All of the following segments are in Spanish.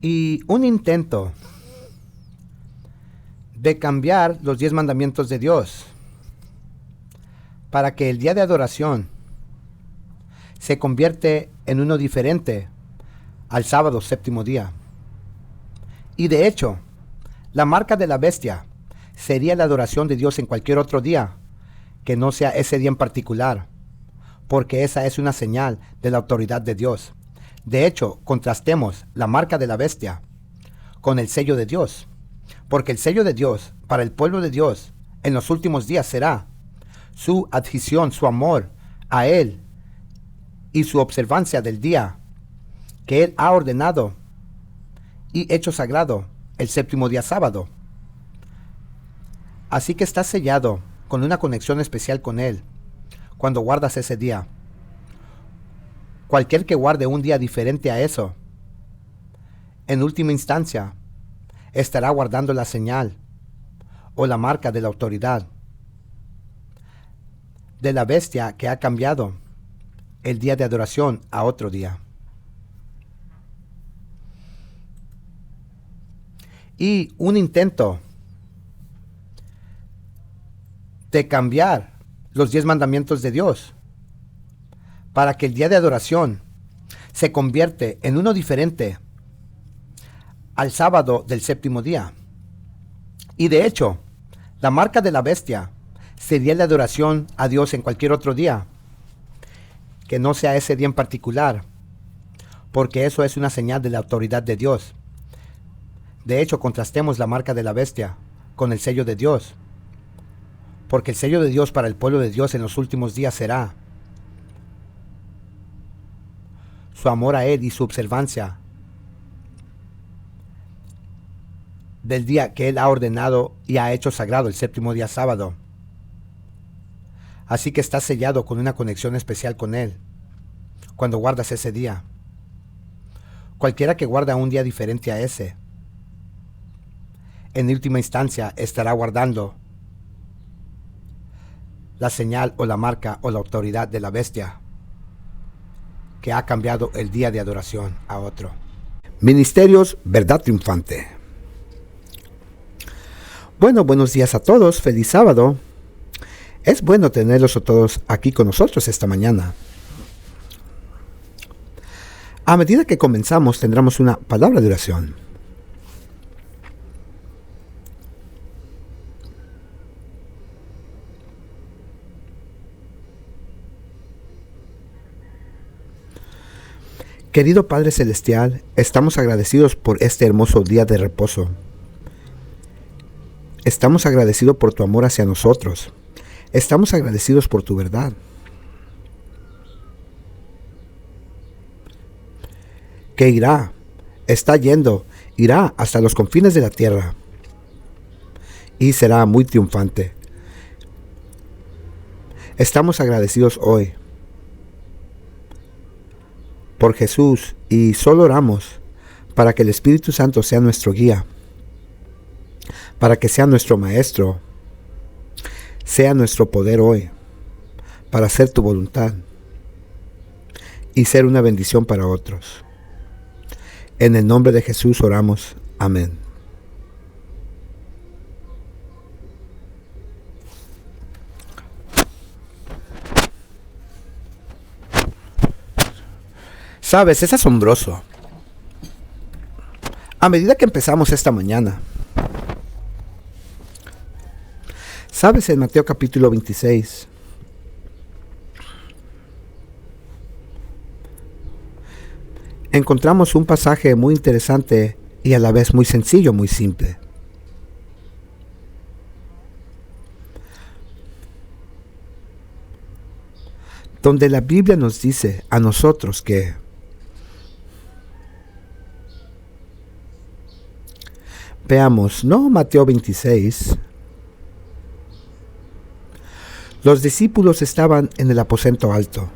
Y un intento de cambiar los 10 mandamientos de Dios para que el día de adoración se convierte en uno diferente al sábado séptimo día. Y de hecho, la marca de la bestia sería la adoración de Dios en cualquier otro día que no sea ese día en particular, porque esa es una señal de la autoridad de Dios. De hecho, contrastemos la marca de la bestia con el sello de Dios, porque el sello de Dios para el pueblo de Dios en los últimos días será su adhesión, su amor a Él y su observancia del día que Él ha ordenado y hecho sagrado, el séptimo día sábado. Así que estás sellado con una conexión especial con Él cuando guardas ese día. Cualquier que guarde un día diferente a eso, en última instancia, estará guardando la señal o la marca de la autoridad de la bestia que ha cambiado el día de adoración a otro día. Y un intento de cambiar los 10 mandamientos de Dios para que el día de adoración se convierte en uno diferente al sábado del séptimo día. Y de hecho, la marca de la bestia sería la adoración a Dios en cualquier otro día que no sea ese día en particular, porque eso es una señal de la autoridad de Dios. De hecho, contrastemos la marca de la bestia con el sello de Dios, porque el sello de Dios para el pueblo de Dios en los últimos días será su amor a Él y su observancia del día que Él ha ordenado y ha hecho sagrado, el séptimo día sábado. Así que estás sellado con una conexión especial con Él cuando guardas ese día. Cualquiera que guarda un día diferente a ese, en última instancia estará guardando la señal o la marca o la autoridad de la bestia que ha cambiado el día de adoración a otro. Ministerios Verdad Triunfante. Bueno, buenos días a todos, feliz sábado. Es bueno tenerlos a todos aquí con nosotros esta mañana. A medida que comenzamos tendremos una palabra de oración. Querido Padre Celestial, estamos agradecidos por este hermoso día de reposo. Estamos agradecidos por tu amor hacia nosotros. Estamos agradecidos por tu verdad. Que irá hasta los confines de la tierra y será muy triunfante. Estamos agradecidos hoy por Jesús y solo oramos para que el Espíritu Santo sea nuestro guía, para que sea nuestro maestro, sea nuestro poder hoy, para hacer tu voluntad y ser una bendición para otros. En el nombre de Jesús oramos. Amén. Sabes, es asombroso. A medida que empezamos esta mañana, sabes, en Mateo capítulo 26, encontramos un pasaje muy interesante y a la vez muy sencillo, muy simple. Donde la Biblia nos dice a nosotros que veamos, ¿no? Mateo 26. Los discípulos estaban en el aposento alto.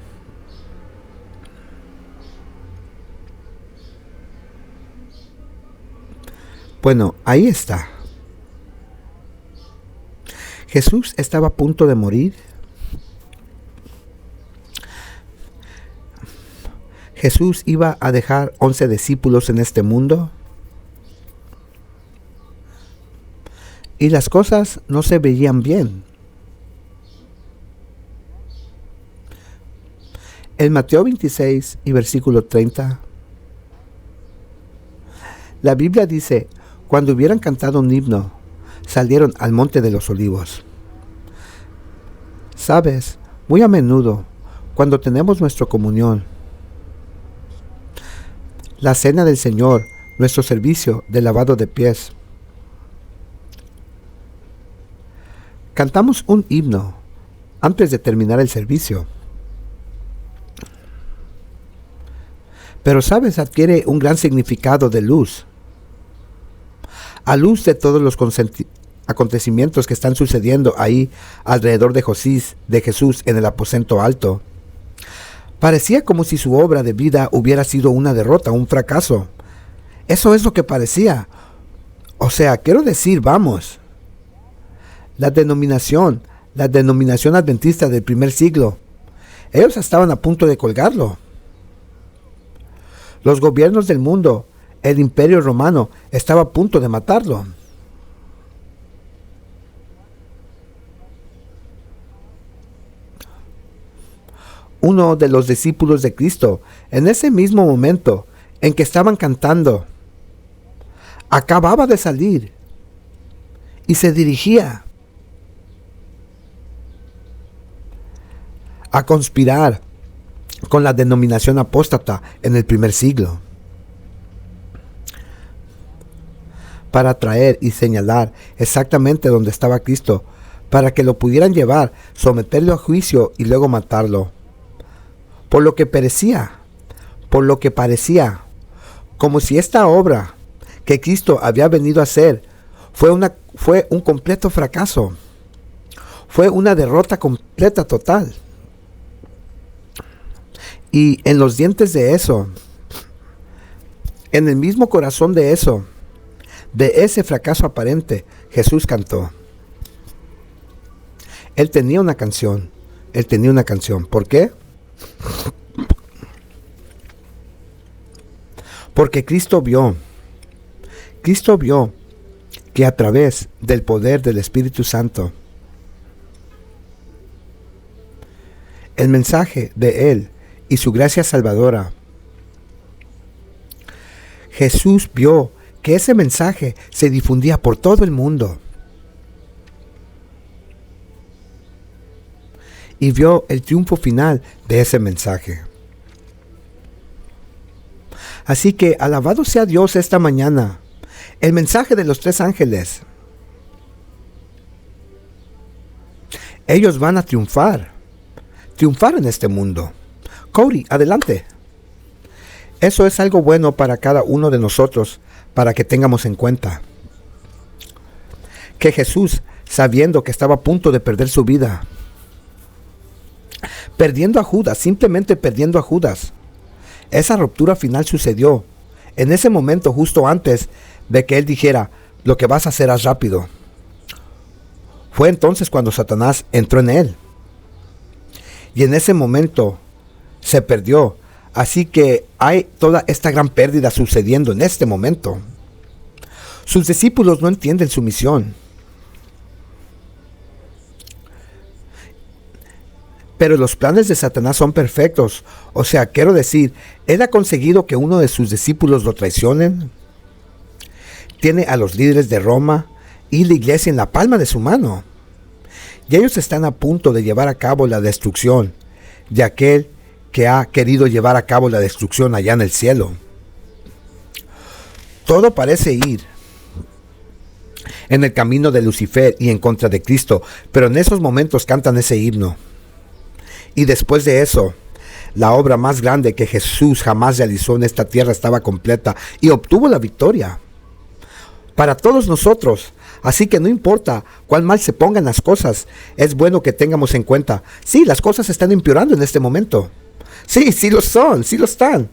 Bueno, ahí está. Jesús estaba a punto de morir. Jesús iba a dejar 11 discípulos en este mundo y las cosas no se veían bien. En Mateo 26 y versículo 30, la Biblia dice: cuando hubieran cantado un himno, salieron al monte de los olivos. Sabes, muy a menudo, cuando tenemos nuestra comunión, la cena del Señor, nuestro servicio de lavado de pies, cantamos un himno antes de terminar el servicio. Pero sabes, adquiere un gran significado de luz. A luz de todos los acontecimientos que están sucediendo ahí alrededor de Jesús en el aposento alto. Parecía como si su obra de vida hubiera sido una derrota, un fracaso. Eso es lo que parecía. O sea, quiero decir, vamos, la denominación adventista del primer siglo, ellos estaban a punto de colgarlo. Los gobiernos del mundo, el imperio romano, estaba a punto de matarlo. Uno de los discípulos de Cristo, en ese mismo momento en que estaban cantando, acababa de salir y se dirigía a conspirar con la denominación apóstata en el primer siglo, para traer y señalar exactamente dónde estaba Cristo, para que lo pudieran llevar, someterlo a juicio y luego matarlo. Por lo que parecía, como si esta obra que Cristo había venido a hacer fue un completo fracaso, fue una derrota completa, total. Y en los dientes de eso, en el mismo corazón de eso, de ese fracaso aparente, Jesús cantó. Él tenía una canción. ¿Por qué? Porque Cristo vio que a través del poder del Espíritu Santo, el mensaje de Él y su gracia salvadora, Jesús vio que ese mensaje se difundía por todo el mundo. Y vio el triunfo final de ese mensaje. Así que alabado sea Dios esta mañana. El mensaje de los 3 ángeles. Ellos van a triunfar en este mundo. Cody, adelante. Eso es algo bueno para cada uno de nosotros, para que tengamos en cuenta que Jesús, sabiendo que estaba a punto de perder su vida, perdiendo a Judas, simplemente perdiendo a Judas, esa ruptura final sucedió en ese momento, justo antes de que él dijera: lo que vas a hacer, haz rápido. Fue entonces cuando Satanás entró en él, y en ese momento se perdió. Así que hay toda esta gran pérdida sucediendo en este momento. Sus discípulos no entienden su misión. Pero los planes de Satanás son perfectos. O sea, quiero decir, él ha conseguido que uno de sus discípulos lo traicionen. Tiene a los líderes de Roma y la iglesia en la palma de su mano. Y ellos están a punto de llevar a cabo la destrucción de aquel que ha querido llevar a cabo la destrucción allá en el cielo. Todo parece ir en el camino de Lucifer y en contra de Cristo, pero en esos momentos cantan ese himno. Y después de eso, la obra más grande que Jesús jamás realizó en esta tierra estaba completa y obtuvo la victoria para todos nosotros. Así que no importa cuán mal se pongan las cosas, es bueno que tengamos en cuenta: sí, las cosas están empeorando en este momento. Sí lo son, sí lo están.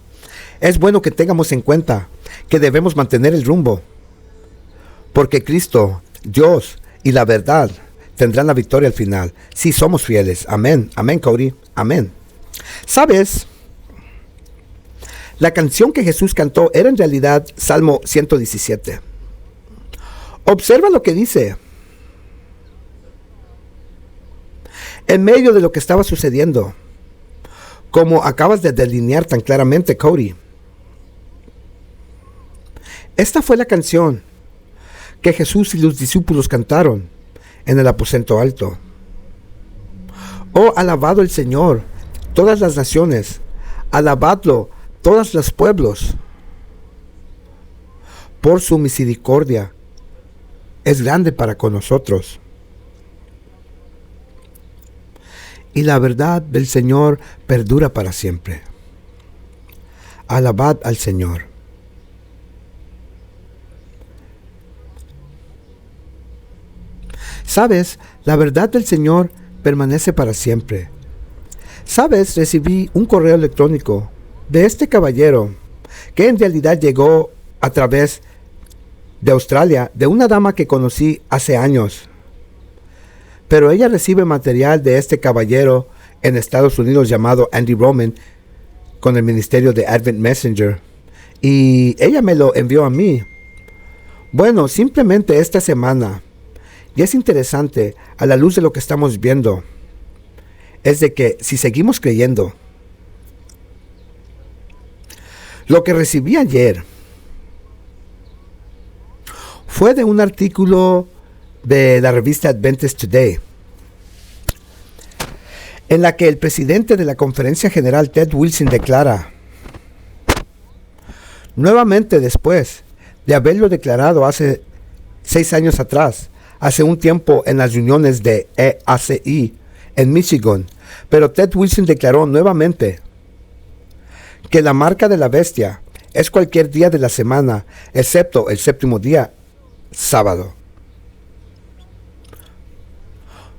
Es bueno que tengamos en cuenta que debemos mantener el rumbo, porque Cristo, Dios y la verdad tendrán la victoria al final. Sí, somos fieles. Amén, amén, Cody, amén. ¿Sabes? La canción que Jesús cantó era en realidad Salmo 117. Observa lo que dice. En medio de lo que estaba sucediendo, como acabas de delinear tan claramente, Cody. Esta fue la canción que Jesús y los discípulos cantaron en el aposento alto. Oh, alabado el Señor, todas las naciones, alabadlo, todos los pueblos, por su misericordia es grande para con nosotros. Y la verdad del Señor perdura para siempre. Alabad al Señor. ¿Sabes? La verdad del Señor permanece para siempre. ¿Sabes? Recibí un correo electrónico de este caballero que en realidad llegó a través de Australia, de una dama que conocí hace años. Pero ella recibe material de este caballero en Estados Unidos llamado Andy Roman con el ministerio de Advent Messenger. Y ella me lo envió a mí. Bueno, simplemente esta semana. Y es interesante, a la luz de lo que estamos viendo, es de que si seguimos creyendo, lo que recibí ayer fue de un artículo de la revista Adventist Today, en la que el presidente de la Conferencia General, Ted Wilson, declara, nuevamente después de haberlo declarado hace 6 años atrás, hace un tiempo en las reuniones de EACI en Michigan, pero Ted Wilson declaró nuevamente que la marca de la bestia es cualquier día de la semana, excepto el séptimo día, sábado.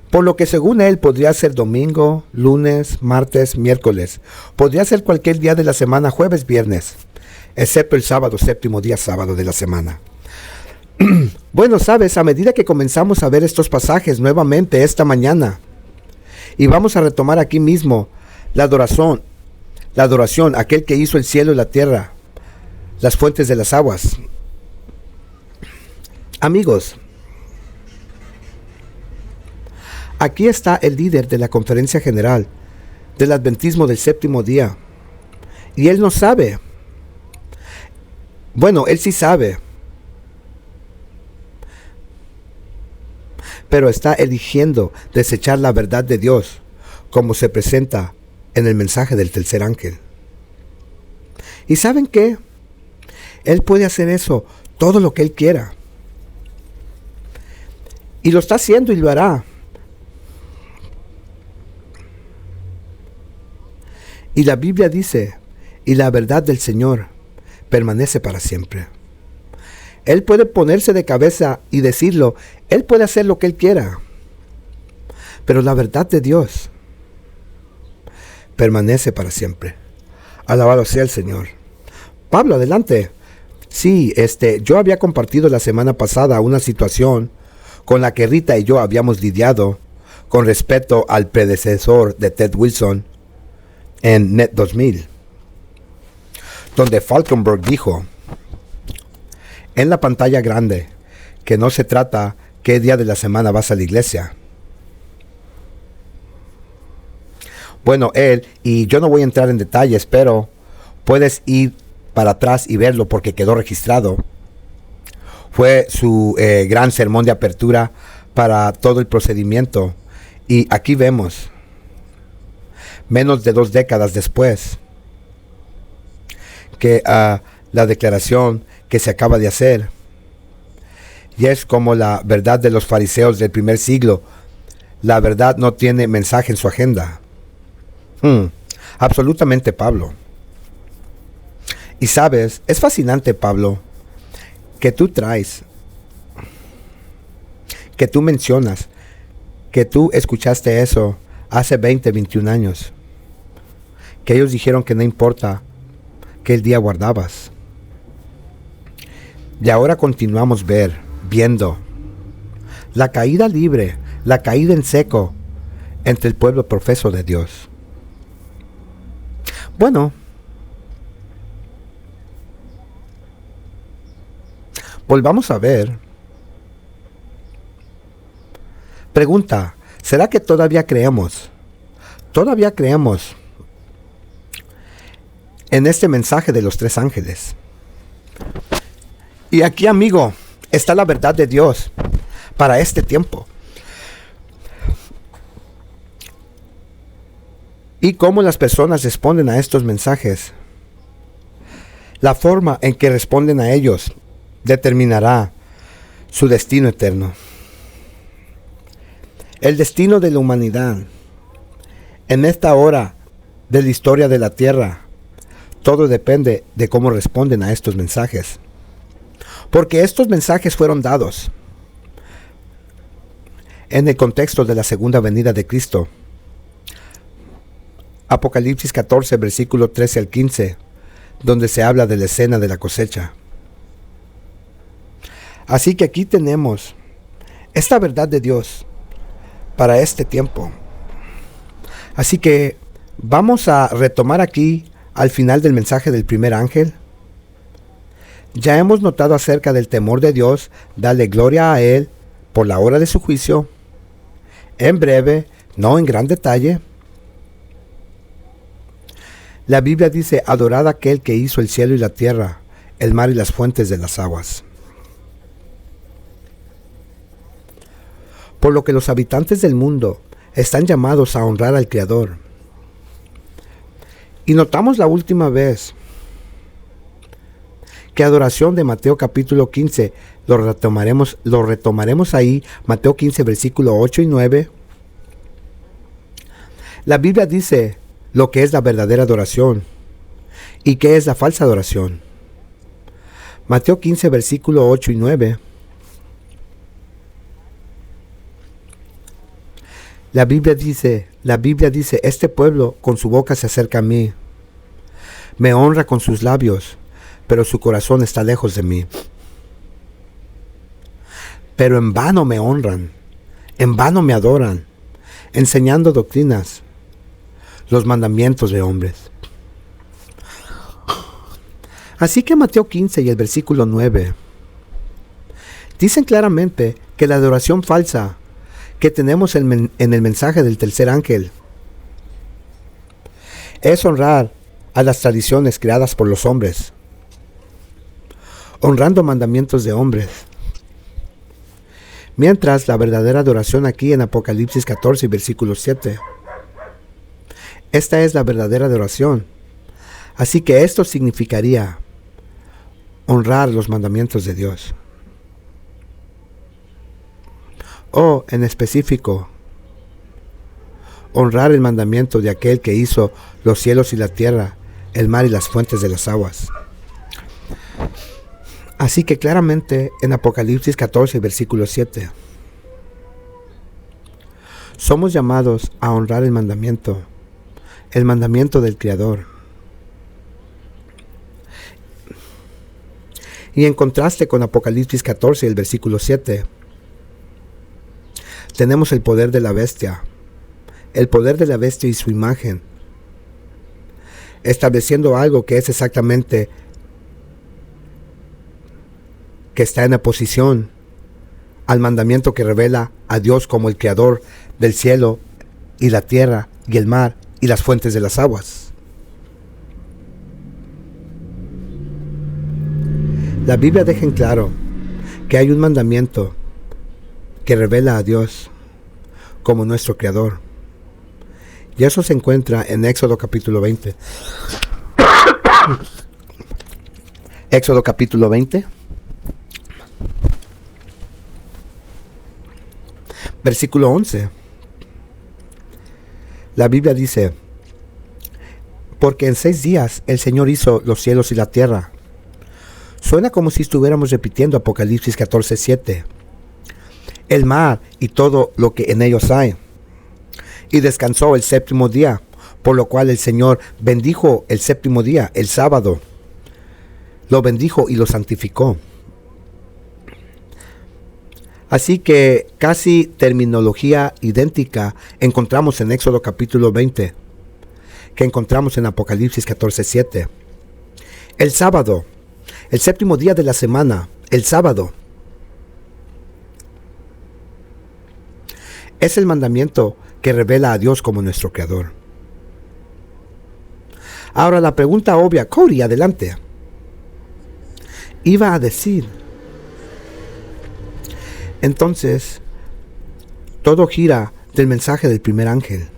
Por lo que según él podría ser domingo, lunes, martes, miércoles. Podría ser cualquier día de la semana, jueves, viernes, excepto el sábado, séptimo día, sábado de la semana. Bueno, sabes, a medida que comenzamos a ver estos pasajes nuevamente esta mañana, y vamos a retomar aquí mismo la adoración, aquel que hizo el cielo y la tierra, las fuentes de las aguas. Amigos, aquí está el líder de la Conferencia General del Adventismo del Séptimo Día, y él no sabe. Bueno, él sí sabe, pero está eligiendo desechar la verdad de Dios como se presenta en el mensaje del tercer ángel. ¿Y saben qué? Él puede hacer eso, todo lo que él quiera. Y lo está haciendo y lo hará. Y la Biblia dice, y la verdad del Señor permanece para siempre. Él puede ponerse de cabeza y decirlo. Él puede hacer lo que él quiera. Pero la verdad de Dios permanece para siempre. Alabado sea el Señor. Pablo, adelante. Sí, yo había compartido la semana pasada una situación con la que Rita y yo habíamos lidiado con respecto al predecesor de Ted Wilson en Net 2000, donde Falkenberg dijo en la pantalla grande que no se trata qué día de la semana vas a la iglesia. Bueno, él, y yo no voy a entrar en detalles, pero puedes ir para atrás y verlo porque quedó registrado. Fue su gran sermón de apertura para todo el procedimiento. Y aquí vemos, menos de 2 décadas después, que la declaración que se acaba de hacer, y es como la verdad de los fariseos del primer siglo. La verdad no tiene mensaje en su agenda. Absolutamente, Pablo. Y sabes, es fascinante, Pablo, que tú traes, que tú mencionas, que tú escuchaste eso hace 20, 21 años. Que ellos dijeron que no importa qué día guardabas. Y ahora continuamos viendo la caída libre, la caída en seco entre el pueblo profeso de Dios. Bueno, volvamos a ver. Pregunta, ¿Será que todavía creemos? Todavía creemos en este mensaje de los tres ángeles. Y aquí, amigo, está la verdad de Dios para este tiempo. Y cómo las personas responden a estos mensajes. La forma en que responden a ellos determinará su destino eterno. El destino de la humanidad en esta hora de la historia de la tierra, todo depende de cómo responden a estos mensajes. Porque estos mensajes fueron dados en el contexto de la segunda venida de Cristo. Apocalipsis 14, versículo 13 al 15, donde se habla de la escena de la cosecha. Así que aquí tenemos esta verdad de Dios para este tiempo. Así que vamos a retomar aquí al final del mensaje del primer ángel. Ya hemos notado acerca del temor de Dios, darle gloria a Él por la hora de su juicio. En breve, no en gran detalle. La Biblia dice: adorad a aquel que hizo el cielo y la tierra, el mar y las fuentes de las aguas. Por lo que los habitantes del mundo están llamados a honrar al Creador. Y notamos la última vez que adoración de Mateo capítulo 15, lo retomaremos ahí, Mateo 15, versículo 8 y 9. La Biblia dice lo que es la verdadera adoración y qué es la falsa adoración. Mateo 15, versículo 8 y 9. La Biblia dice, este pueblo con su boca se acerca a mí, me honra con sus labios, pero su corazón está lejos de mí. Pero en vano me honran, en vano me adoran, enseñando doctrinas, los mandamientos de hombres. Así que Mateo 15 y el versículo 9 dicen claramente que la adoración falsa que tenemos en el mensaje del tercer ángel es honrar a las tradiciones creadas por los hombres, honrando mandamientos de hombres. Mientras la verdadera adoración aquí en Apocalipsis 14 y versículo 7, esta es la verdadera adoración. Así que esto significaría honrar los mandamientos de Dios. O, en específico, honrar el mandamiento de aquel que hizo los cielos y la tierra, el mar y las fuentes de las aguas. Así que claramente en Apocalipsis 14, versículo 7, somos llamados a honrar el mandamiento del Creador. Y en contraste con Apocalipsis 14, el versículo 7, tenemos el poder de la bestia y su imagen, estableciendo algo que es exactamente, que está en oposición al mandamiento que revela a Dios como el creador del cielo y la tierra y el mar y las fuentes de las aguas. La Biblia deja en claro que hay un mandamiento que revela a Dios como nuestro creador. Y eso se encuentra en Éxodo capítulo 20. Éxodo capítulo 20. Versículo 11. La Biblia dice: porque en 6 días el Señor hizo los cielos y la tierra. Suena como si estuviéramos repitiendo Apocalipsis 14:7. El mar y todo lo que en ellos hay. Y descansó el séptimo día, por lo cual el Señor bendijo el séptimo día, el sábado. Lo bendijo y lo santificó. Así que casi terminología idéntica encontramos en Éxodo capítulo 20, que encontramos en Apocalipsis 14:7. El sábado, el séptimo día de la semana, el sábado. Es el mandamiento que revela a Dios como nuestro creador. Ahora la pregunta obvia, Cody, adelante. Iba a decir, entonces, todo gira del mensaje del primer ángel.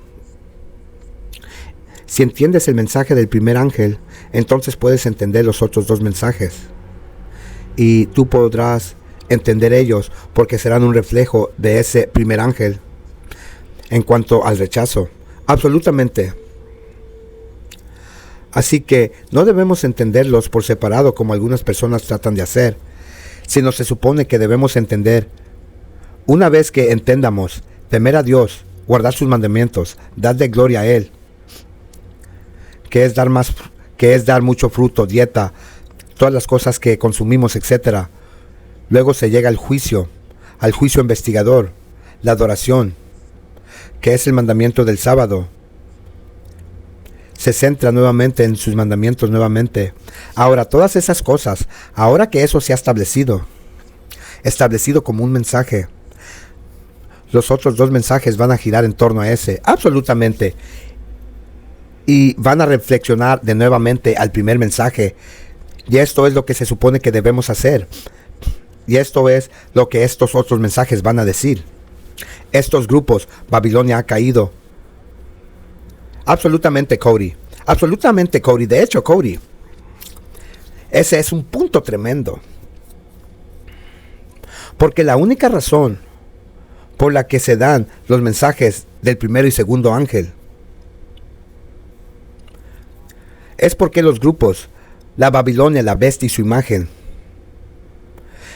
Si entiendes el mensaje del primer ángel, entonces puedes entender los otros dos mensajes. Y tú podrás entender ellos porque serán un reflejo de ese primer ángel. En cuanto al rechazo, absolutamente. Así que no debemos entenderlos por separado como algunas personas tratan de hacer, sino se supone que debemos entender. Una vez que entendamos, temer a Dios, guardar sus mandamientos, darle gloria a Él, que es dar mucho fruto, dieta, todas las cosas que consumimos, etc. Luego se llega al juicio investigador, la adoración, que es el mandamiento del sábado. Se centra nuevamente en sus mandamientos nuevamente. Ahora, todas esas cosas, ahora que eso se ha establecido como un mensaje, los otros dos mensajes van a girar en torno a ese, absolutamente. Y van a reflexionar de nuevamente al primer mensaje. Y esto es lo que se supone que debemos hacer. Y esto es lo que estos otros mensajes van a decir. Estos grupos, Babilonia ha caído. Absolutamente, Cody. Absolutamente, Cody. De hecho, Cody, ese es un punto tremendo. Porque la única razón por la que se dan los mensajes del primero y segundo ángel es porque los grupos, la Babilonia, la bestia y su imagen,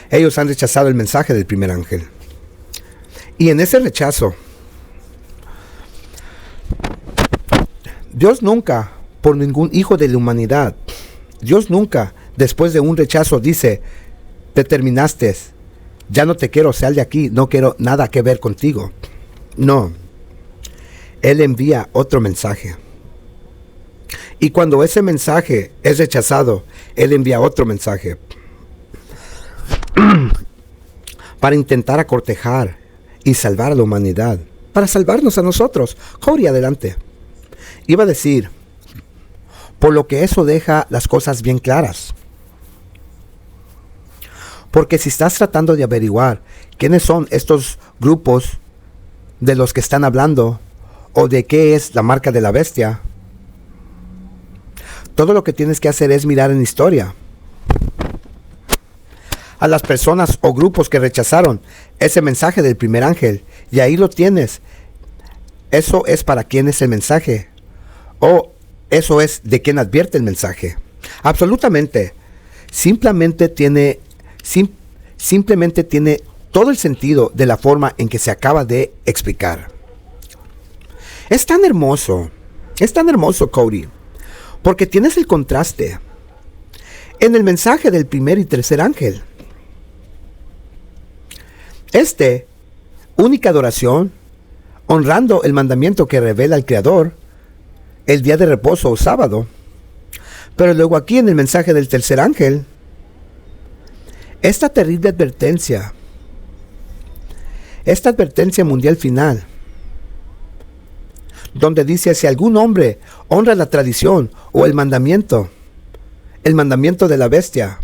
ellos han rechazado el mensaje del primer ángel. Y en ese rechazo, Dios nunca, por ningún hijo de la humanidad, Dios nunca, después de un rechazo, dice, te terminaste, ya no te quiero, sal de aquí, no quiero nada que ver contigo. No, Él envía otro mensaje. Y cuando ese mensaje es rechazado, Él envía otro mensaje para intentar acortejar y salvar a la humanidad, para salvarnos a nosotros. Cody, adelante. Iba a decir, por lo que eso deja las cosas bien claras. Porque si estás tratando de averiguar quiénes son estos grupos de los que están hablando, o de qué es la marca de la bestia, todo lo que tienes que hacer es mirar en historia a las personas o grupos que rechazaron ese mensaje del primer ángel, y ahí lo tienes. Eso es para quién es el mensaje, o eso es de quién advierte el mensaje. Absolutamente. Simplemente tiene todo el sentido de la forma en que se acaba de explicar. Es tan hermoso, Cody, porque tienes el contraste en el mensaje del primer y tercer ángel. Única adoración, honrando el mandamiento que revela el Creador, el día de reposo o sábado. Pero luego aquí en el mensaje del tercer ángel, esta terrible advertencia, esta advertencia mundial final, donde dice, si algún hombre honra la tradición o el mandamiento de la bestia.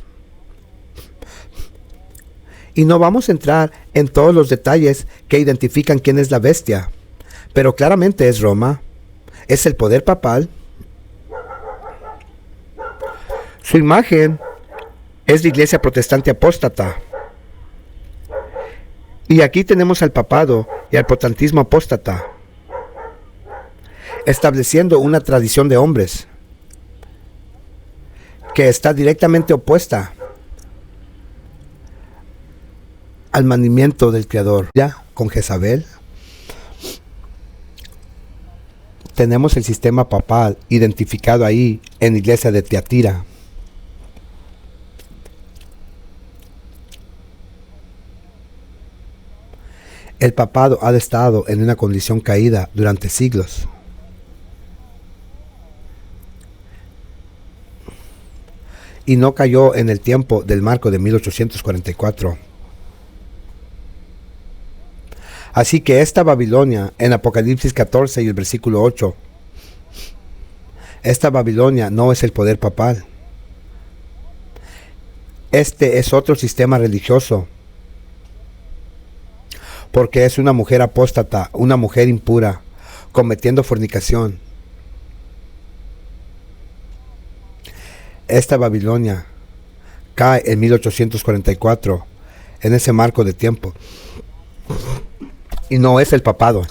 Y no vamos a entrar en todos los detalles que identifican quién es la bestia, pero claramente es Roma, es el poder papal. Su imagen es la iglesia protestante apóstata. Y aquí tenemos al papado y al protestantismo apóstata, estableciendo una tradición de hombres que está directamente opuesta al mandamiento del Creador. Ya con Jezabel tenemos el sistema papal identificado ahí en la iglesia de Tiatira. El papado ha estado en una condición caída durante siglos. Y no cayó en el tiempo del marco de 1844. Así que esta Babilonia, en Apocalipsis 14 y el versículo 8, esta Babilonia no es el poder papal. Este es otro sistema religioso, porque es una mujer apóstata, una mujer impura, cometiendo fornicación. Esta Babilonia cae en 1844, en ese marco de tiempo. Y no es el papado,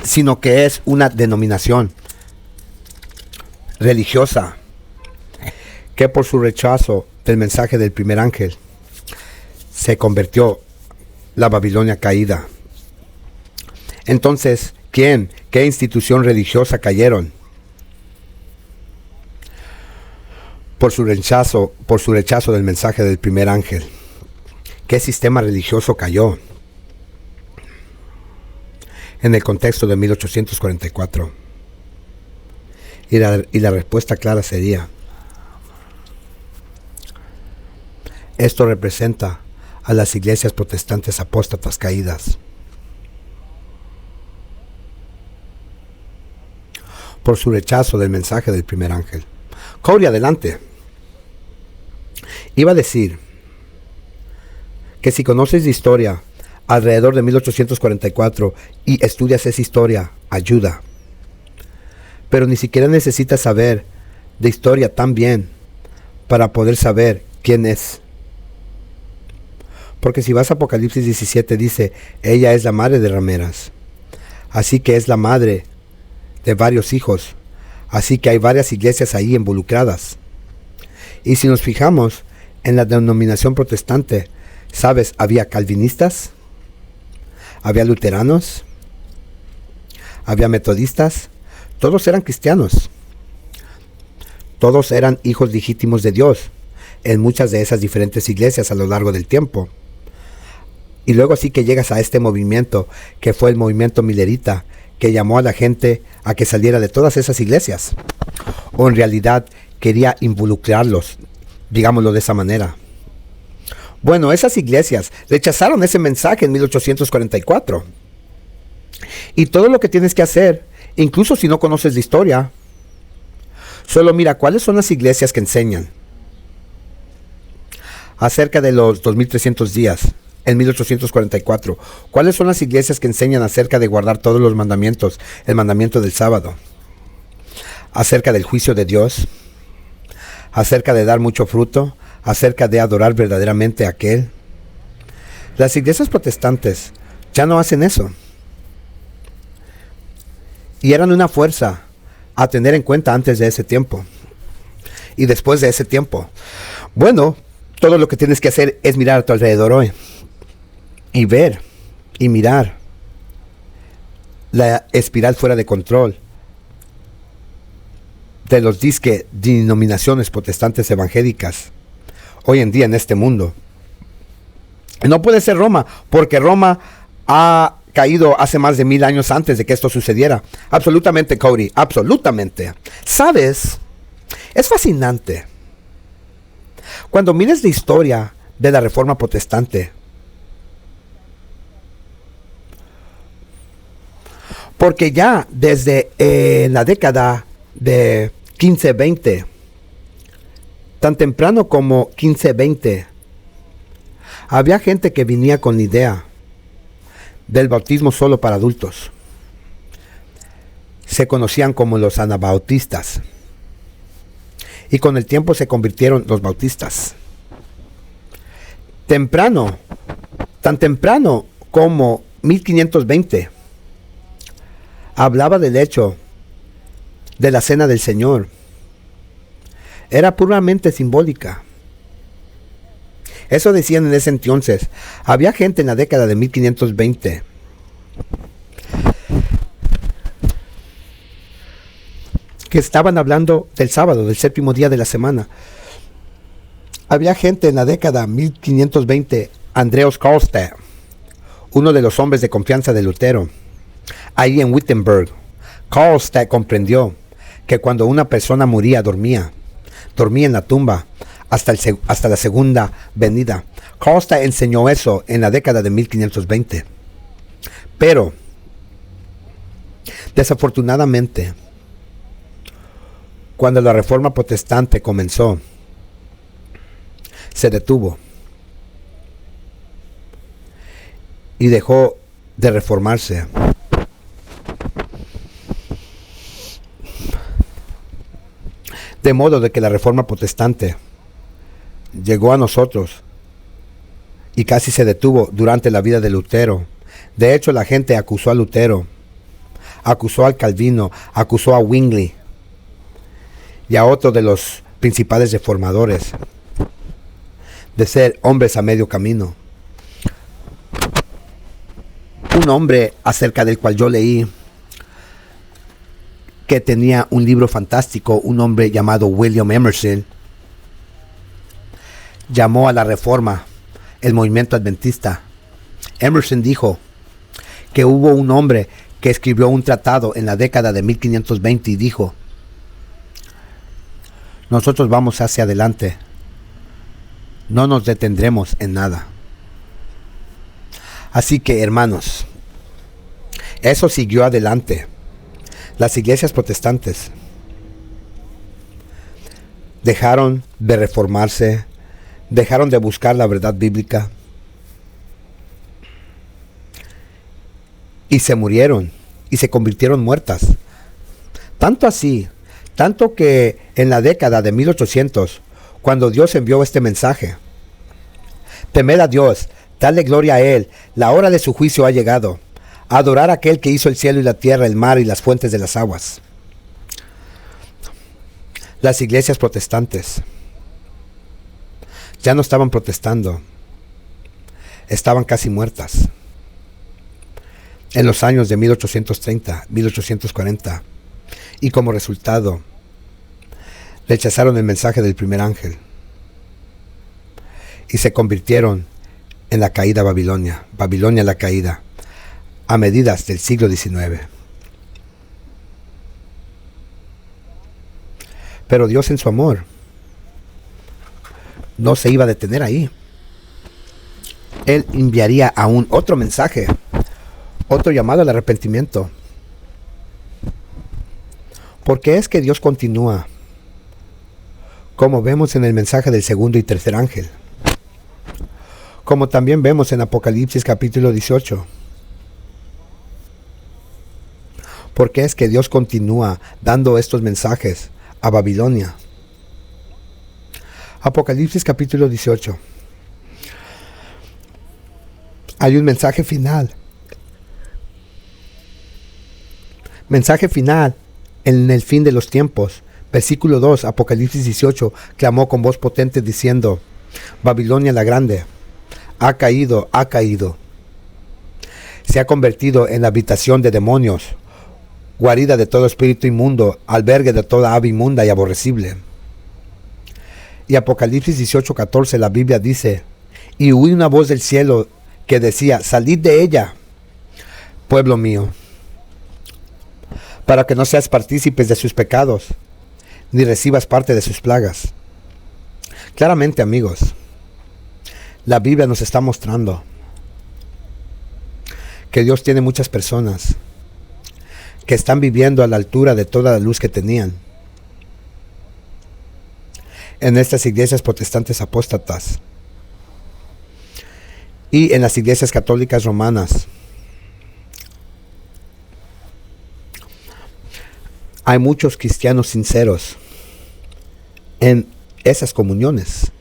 sino que es una denominación religiosa que por su rechazo del mensaje del primer ángel se convirtió la Babilonia caída. Entonces, ¿quién? ¿Qué institución religiosa cayeron? Por su rechazo del mensaje del primer ángel. ¿Qué sistema religioso cayó? En el contexto de 1844. Y la respuesta clara sería: esto representa a las iglesias protestantes apóstatas caídas. Por su rechazo del mensaje del primer ángel. Cody, adelante. Iba a decir que si conoces de historia alrededor de 1844 y estudias esa historia, ayuda. Pero ni siquiera necesitas saber de historia tan bien para poder saber quién es. Porque si vas a Apocalipsis 17 dice, ella es la madre de rameras. Así que es la madre de varios hijos. Así que hay varias iglesias ahí involucradas. Y si nos fijamos en la denominación protestante, ¿sabes? Había calvinistas, había luteranos, había metodistas, todos eran cristianos. Todos eran hijos legítimos de Dios en muchas de esas diferentes iglesias a lo largo del tiempo. Y luego sí que llegas a este movimiento que fue el movimiento milerita, que llamó a la gente a que saliera de todas esas iglesias. O en realidad quería involucrarlos, digámoslo de esa manera. Bueno, esas iglesias rechazaron ese mensaje en 1844. Y todo lo que tienes que hacer, incluso si no conoces la historia, solo mira cuáles son las iglesias que enseñan acerca de los 2300 días en 1844. ¿Cuáles son las iglesias que enseñan acerca de guardar todos los mandamientos, el mandamiento del sábado, acerca del juicio de Dios, acerca de dar mucho fruto, acerca de adorar verdaderamente a aquel? Las iglesias protestantes ya no hacen eso. Y eran una fuerza a tener en cuenta antes de ese tiempo. Y después de ese tiempo. Bueno, todo lo que tienes que hacer es mirar a tu alrededor hoy. Y ver y mirar la espiral fuera de control de los disque denominaciones protestantes evangélicas hoy en día en este mundo. No puede ser Roma, porque Roma ha caído hace más de 1000 años antes de que esto sucediera. Absolutamente, Cody, absolutamente. ¿Sabes? Es fascinante. Cuando mires la historia de la Reforma Protestante, porque ya desde la década de 1520, tan temprano como 1520, había gente que venía con la idea del bautismo solo para adultos. Se conocían como los anabautistas. Y con el tiempo se convirtieron los bautistas. Temprano, tan temprano como 1520, hablaba del hecho de la cena del Señor. Era puramente simbólica. Eso decían en ese entonces. Había gente en la década de 1520 que estaban hablando del sábado, del séptimo día de la semana. Había gente en la década 1520, Andreas Karlstadt, uno de los hombres de confianza de Lutero, ahí en Wittenberg. Karlstadt comprendió que cuando una persona moría, dormía en la tumba, hasta la segunda venida. Costa enseñó eso en la década de 1520. Pero, desafortunadamente, cuando la Reforma Protestante comenzó, se detuvo y dejó de reformarse. De modo de que la Reforma Protestante llegó a nosotros y casi se detuvo durante la vida de Lutero. De hecho, la gente acusó a Lutero, acusó al Calvino, acusó a Zwingli y a otro de los principales reformadores de ser hombres a medio camino. Un hombre acerca del cual yo leí que tenía un libro fantástico, un hombre llamado William Emerson, llamó a la Reforma el movimiento adventista. Emerson dijo que hubo un hombre que escribió un tratado en la década de 1520 y dijo: nosotros vamos hacia adelante, no nos detendremos en nada. Así que, hermanos, eso siguió adelante. Las iglesias protestantes dejaron de reformarse, dejaron de buscar la verdad bíblica y se murieron y se convirtieron muertas. Tanto así, tanto que en la década de 1800, cuando Dios envió este mensaje: temed a Dios, dadle gloria a Él, la hora de su juicio ha llegado. Adorar a aquel que hizo el cielo y la tierra, el mar y las fuentes de las aguas. Las iglesias protestantes ya no estaban protestando, estaban casi muertas. En los años de 1830, 1840, y como resultado, rechazaron el mensaje del primer ángel y se convirtieron en la caída Babilonia, Babilonia la caída, a medidas del siglo XIX. Pero Dios en su amor no se iba a detener ahí. Él enviaría aún otro mensaje, otro llamado al arrepentimiento. Porque es que Dios continúa, como vemos en el mensaje del segundo y tercer ángel, como también vemos en Apocalipsis capítulo 18. Porque es que Dios continúa dando estos mensajes a Babilonia. Apocalipsis capítulo 18. Hay un mensaje final. Mensaje final en el fin de los tiempos. Versículo 2, Apocalipsis 18, clamó con voz potente diciendo: Babilonia la grande ha caído, ha caído. Se ha convertido en la habitación de demonios, guarida de todo espíritu inmundo, albergue de toda ave inmunda y aborrecible. Y Apocalipsis 18:14, la Biblia dice: y oí una voz del cielo que decía: salid de ella, pueblo mío, para que no seas partícipes de sus pecados, ni recibas parte de sus plagas. Claramente, amigos, la Biblia nos está mostrando que Dios tiene muchas personas que están viviendo a la altura de toda la luz que tenían en estas iglesias protestantes apóstatas y en las iglesias católicas romanas. Hay muchos cristianos sinceros en esas comuniones.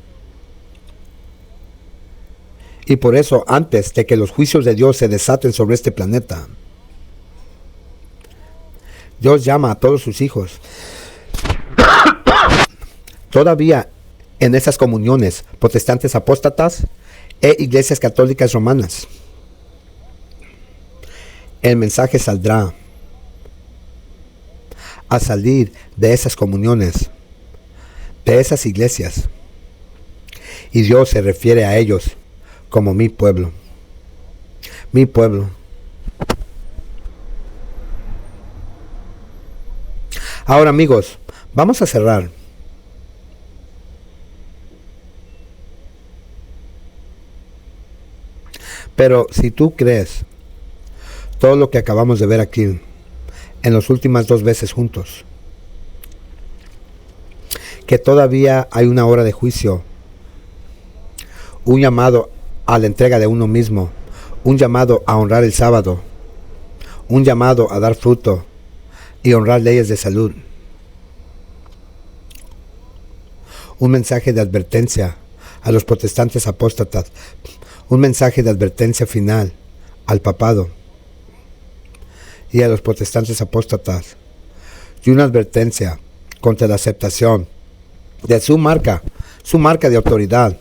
Y por eso, antes de que los juicios de Dios se desaten sobre este planeta, Dios llama a todos sus hijos. Todavía en esas comuniones protestantes apóstatas e iglesias católicas romanas, el mensaje saldrá a salir de esas comuniones, de esas iglesias, y Dios se refiere a ellos como mi pueblo, mi pueblo. Ahora, amigos, vamos a cerrar Pero si tú crees todo lo que acabamos de ver aquí en las últimas 2 veces juntos, que todavía hay una hora de juicio, un llamado a la entrega de uno mismo, un llamado a honrar el sábado, un llamado a dar fruto y honrar leyes de salud, un mensaje de advertencia a los protestantes apóstatas, un mensaje de advertencia final al papado y a los protestantes apóstatas, y una advertencia contra la aceptación de su marca de autoridad,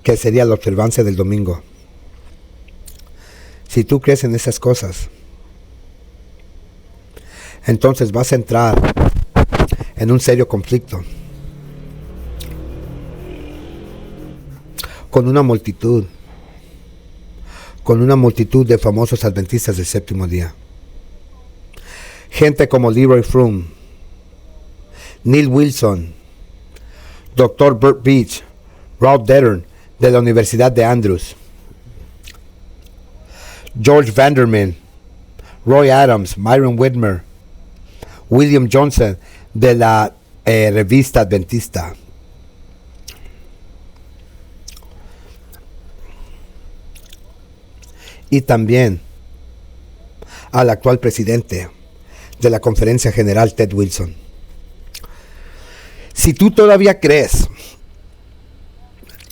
que sería la observancia del domingo. Si tú crees en esas cosas, entonces vas a entrar en un serio conflicto con una multitud de famosos adventistas del séptimo día. Gente como Leroy Froome, Neil Wilson, Dr. Burt Beach, Ralph Dedern de la Universidad de Andrews, George Vanderman, Roy Adams, Myron Whitmer, William Johnson de la revista Adventista, y también al actual presidente de la Conferencia General, Ted Wilson. Si tú todavía crees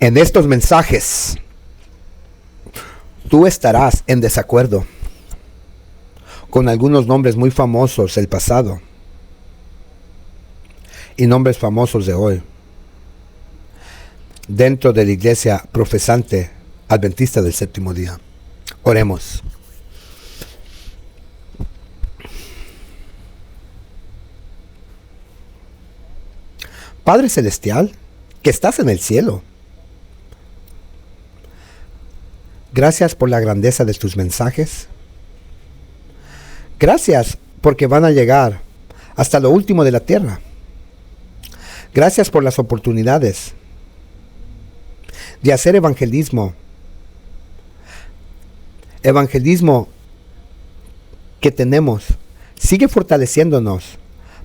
en estos mensajes, tú estarás en desacuerdo con algunos nombres muy famosos del pasado y nombres famosos de hoy dentro de la iglesia profesante adventista del séptimo día. Oremos. Padre Celestial, que estás en el cielo, gracias por la grandeza de tus mensajes. Gracias porque van a llegar hasta lo último de la tierra. Gracias por las oportunidades de hacer evangelismo que tenemos. Sigue fortaleciéndonos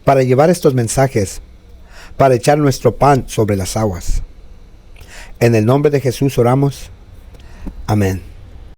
para llevar estos mensajes, para echar nuestro pan sobre las aguas. En el nombre de Jesús oramos. Amén.